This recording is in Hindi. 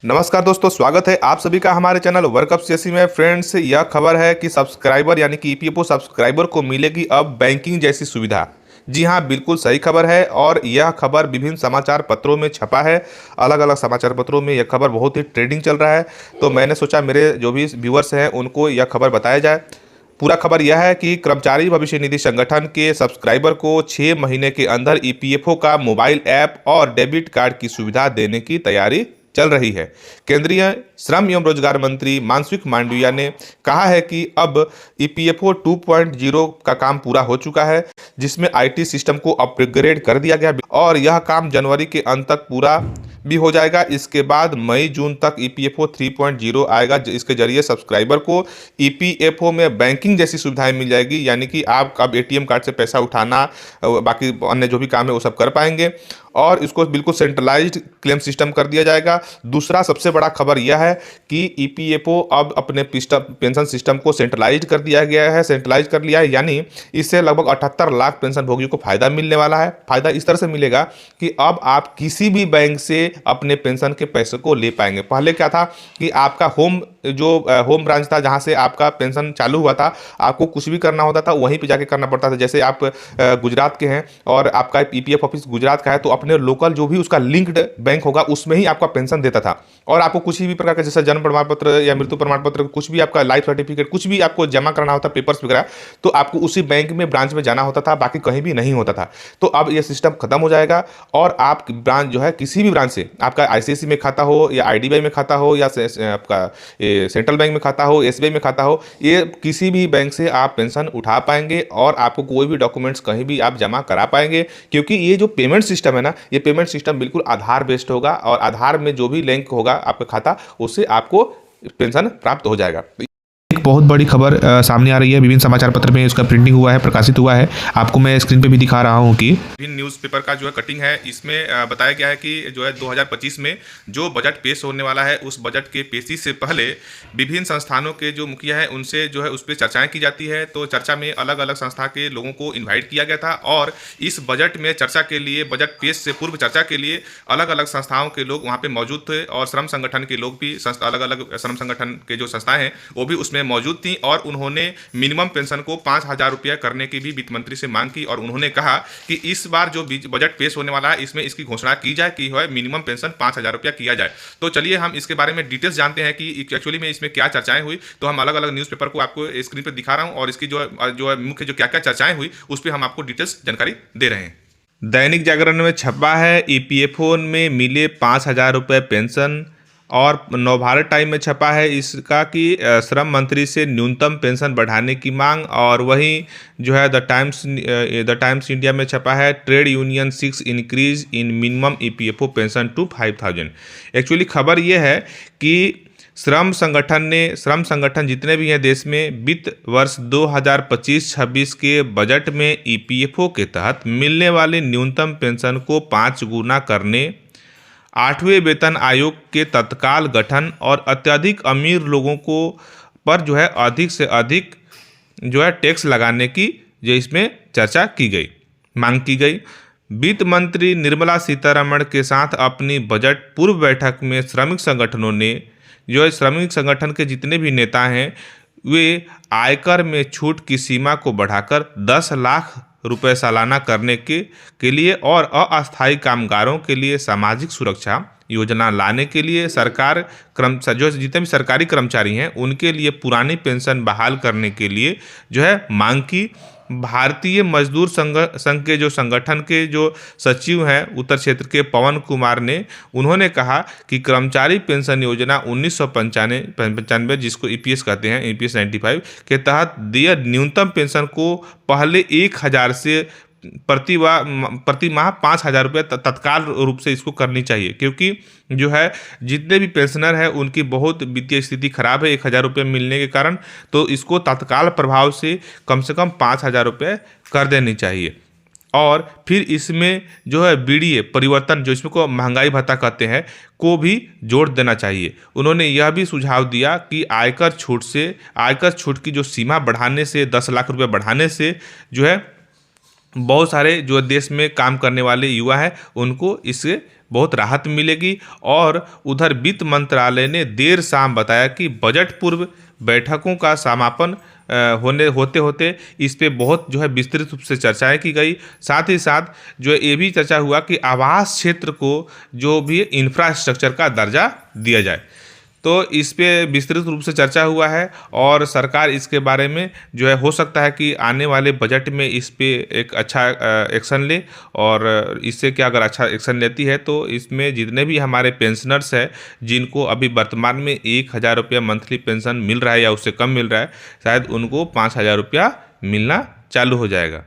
नमस्कार दोस्तों, स्वागत है आप सभी का हमारे चैनल वर्कअप सीएससी में। फ्रेंड्स, यह खबर है कि सब्सक्राइबर यानी कि ईपीएफओ सब्सक्राइबर को मिलेगी अब बैंकिंग जैसी सुविधा। जी हां, बिल्कुल सही खबर है और यह खबर विभिन्न समाचार पत्रों में छपा है। अलग अलग समाचार पत्रों में यह खबर बहुत ही ट्रेंडिंग चल रहा है, तो मैंने सोचा मेरे जो भी व्यूअर्स हैं उनको यह खबर बताया जाए। पूरा खबर यह है कि कर्मचारी भविष्य निधि संगठन के सब्सक्राइबर को 6 महीने के अंदर ईपीएफओ का मोबाइल ऐप और डेबिट कार्ड की सुविधा देने की तैयारी चल रही है। केंद्रीय श्रम एवं रोजगार मंत्री मनसुख मांडविया ने कहा है कि अब ईपीएफओ 2.0 का काम पूरा हो चुका है, जिसमें आईटी सिस्टम को अपग्रेड कर दिया गया और यह काम जनवरी के अंत तक पूरा भी हो जाएगा। इसके बाद मई जून तक ईपीएफओ 3.0 आएगा। इसके जरिए सब्सक्राइबर को ईपीएफओ में बैंकिंग जैसी सुविधाएं मिल जाएगी, यानी कि आप अब एटीएम कार्ड से पैसा उठाना, बाकी अन्य जो भी काम है वो सब कर पाएंगे और इसको बिल्कुल सेंट्रलाइज्ड क्लेम सिस्टम कर दिया जाएगा। दूसरा सबसे बड़ा खबर यह है कि ईपीएफओ अब अपने पेंशन सिस्टम को सेंट्रलाइज कर दिया गया है, सेंट्रलाइज कर लिया है, यानी इससे लगभग 78 लाख पेंशन भोगियों को फायदा मिलने वाला है। फायदा इस तरह से मिलेगा कि अब आप किसी भी बैंक से अपने पेंशन के पैसे को ले पाएंगे। पहले क्या था कि आपका होम ब्रांच था, जहां से आपका पेंशन चालू हुआ था, आपको कुछ भी करना होता था वहीं पे जाके करना पड़ता था। जैसे आप गुजरात के हैं और आपका ईपीएफ ऑफिस गुजरात का है, तो अपने लोकल जो भी उसका लिंक्ड बैंक होगा उसमें ही आपका पेंशन देता था और आपको कुछ भी प्रकार का जैसे जन्म प्रमाण पत्र या मृत्यु प्रमाण पत्र, कुछ भी आपका लाइफ सर्टिफिकेट, कुछ भी आपको जमा करना होता पेपर्स वगैरह, तो आपको उसी बैंक में ब्रांच में जाना होता था, बाकी कहीं भी नहीं होता था। तो अब यह सिस्टम खत्म हो जाएगा और आप ब्रांच जो है किसी भी ब्रांच से, आपका आईसीआईसी में खाता हो या आईडीबीआई में खाता हो या आपका सेंट्रल बैंक में खाता हो, एसबीआई में खाता हो, ये किसी भी बैंक से आप पेंशन उठा पाएंगे और आपको कोई भी डॉक्यूमेंट्स कहीं भी आप जमा करा पाएंगे। क्योंकि ये जो पेमेंट सिस्टम है ना, ये पेमेंट सिस्टम बिल्कुल आधार बेस्ड होगा और आधार में जो भी लिंक होगा आपका खाता, उससे आपको पेंशन प्राप्त हो जाएगा। एक बहुत बड़ी खबर सामने आ रही है, विभिन्न समाचार पत्र में उसका प्रिंटिंग हुआ है, प्रकाशित हुआ है। आपको मैं स्क्रीन पे भी दिखा रहा हूं कि विभिन्न न्यूज़पेपर का जो है कटिंग है। इसमें बताया गया है कि जो है 2025 में जो बजट पेश होने वाला है, उस बजट के पेशी से पहले विभिन्न संस्थानों के जो मुखिया हैं उनसे जो है उस पर चर्चाएं की जाती है। तो चर्चा में अलग अलग संस्था के लोगों को इन्वाइट किया गया था और इस बजट में चर्चा के लिए, बजट पेश से पूर्व चर्चा के लिए अलग अलग संस्थाओं के लोग वहाँ पर मौजूद थे और श्रम संगठन के लोग भी, अलग अलग श्रम संगठन के जो संस्थाएं हैं वो भी उसमें मौजूद थी और उन्होंने मिनिमम पेंशन को 5,000 रुपया करने की भी वित्त मंत्री से मांग की और उन्होंने कहा कि इस बार जो बजट पेश होने वाला है इसमें इसकी घोषणा की जाए कि मिनिमम पेंशन 5,000 रुपया किया जाए। तो चलिए हम इसके बारे में डिटेल्स जानते हैं कि एक्चुअली में इसमें क्या चर्चाएं हुई। तो हम अलग अलग न्यूज़पेपर को आपको स्क्रीन पर दिखा रहा हूं और इसकी जो मुख्य जो क्या क्या चर्चाएं हुई उस पर हम आपको डिटेल्स जानकारी दे रहे हैं। दैनिक जागरण में छपा है, ईपीएफओ में मिले 5,000 रुपये पेंशन। और नवभारत टाइम में छपा है इसका कि श्रम मंत्री से न्यूनतम पेंशन बढ़ाने की मांग। और वहीं जो है द टाइम्स इंडिया में छपा है, trade union 6 increase in minimum EPFO pension to 5,000। Actually खबर यह है कि श्रम संगठन जितने भी हैं देश में, वित्त वर्ष 2025-26 के बजट में ईपीएफओ के तहत मिलने वाले न्यूनतम पेंशन को 5 गुना करने, 8वें वेतन आयोग के तत्काल गठन और अत्यधिक अमीर लोगों को पर जो है अधिक से अधिक जो है टैक्स लगाने की जो इसमें चर्चा की गई, मांग की गई। वित्त मंत्री निर्मला सीतारमण के साथ अपनी बजट पूर्व बैठक में श्रमिक संगठनों ने, जो है श्रमिक संगठन के जितने भी नेता हैं, वे आयकर में छूट की सीमा को बढ़ाकर 10 लाख रुपए सालाना करने के लिए और अस्थायी कामगारों के लिए सामाजिक सुरक्षा योजना लाने के लिए जो जितने भी सरकारी कर्मचारी हैं उनके लिए पुरानी पेंशन बहाल करने के लिए जो है मांग की। भारतीय मजदूर संघ के जो संगठन के जो सचिव हैं उत्तर क्षेत्र के पवन कुमार ने, उन्होंने कहा कि कर्मचारी पेंशन योजना 1995 जिसको ईपीएस कहते हैं, ईपीएस 95 के तहत दिए न्यूनतम पेंशन को पहले 1,000 से प्रति माह 5,000 रुपये तत्काल रूप से इसको करनी चाहिए। क्योंकि जो है जितने भी पेंशनर हैं उनकी बहुत वित्तीय स्थिति खराब है 1,000 रुपये मिलने के कारण, तो इसको तत्काल प्रभाव से कम 5,000 रुपये कर देनी चाहिए। और फिर इसमें जो है बीडीए परिवर्तन, जो इसमें को महंगाई भत्ता कहते हैं, को भी जोड़ देना चाहिए। उन्होंने यह भी सुझाव दिया कि आयकर छूट की जो सीमा बढ़ाने से, 10 लाख रुपये बढ़ाने से जो है बहुत सारे जो देश में काम करने वाले युवा हैं उनको इससे बहुत राहत मिलेगी। और उधर वित्त मंत्रालय ने देर शाम बताया कि बजट पूर्व बैठकों का समापन होते होते इस पे बहुत जो है विस्तृत रूप से चर्चाएं की गई। साथ ही साथ जो है ये भी चर्चा हुआ कि आवास क्षेत्र को जो भी इंफ्रास्ट्रक्चर का दर्जा दिया जाए। तो इस पे विस्तृत रूप से चर्चा हुआ है और सरकार इसके बारे में जो है हो सकता है कि आने वाले बजट में इस पे एक अच्छा एक्शन ले। और इससे क्या अगर अच्छा एक्शन लेती है तो इसमें जितने भी हमारे पेंशनर्स हैं जिनको अभी वर्तमान में 1,000 रुपया मंथली पेंशन मिल रहा है या उससे कम मिल रहा है, शायद उनको 5,000 रुपया मिलना चालू हो जाएगा।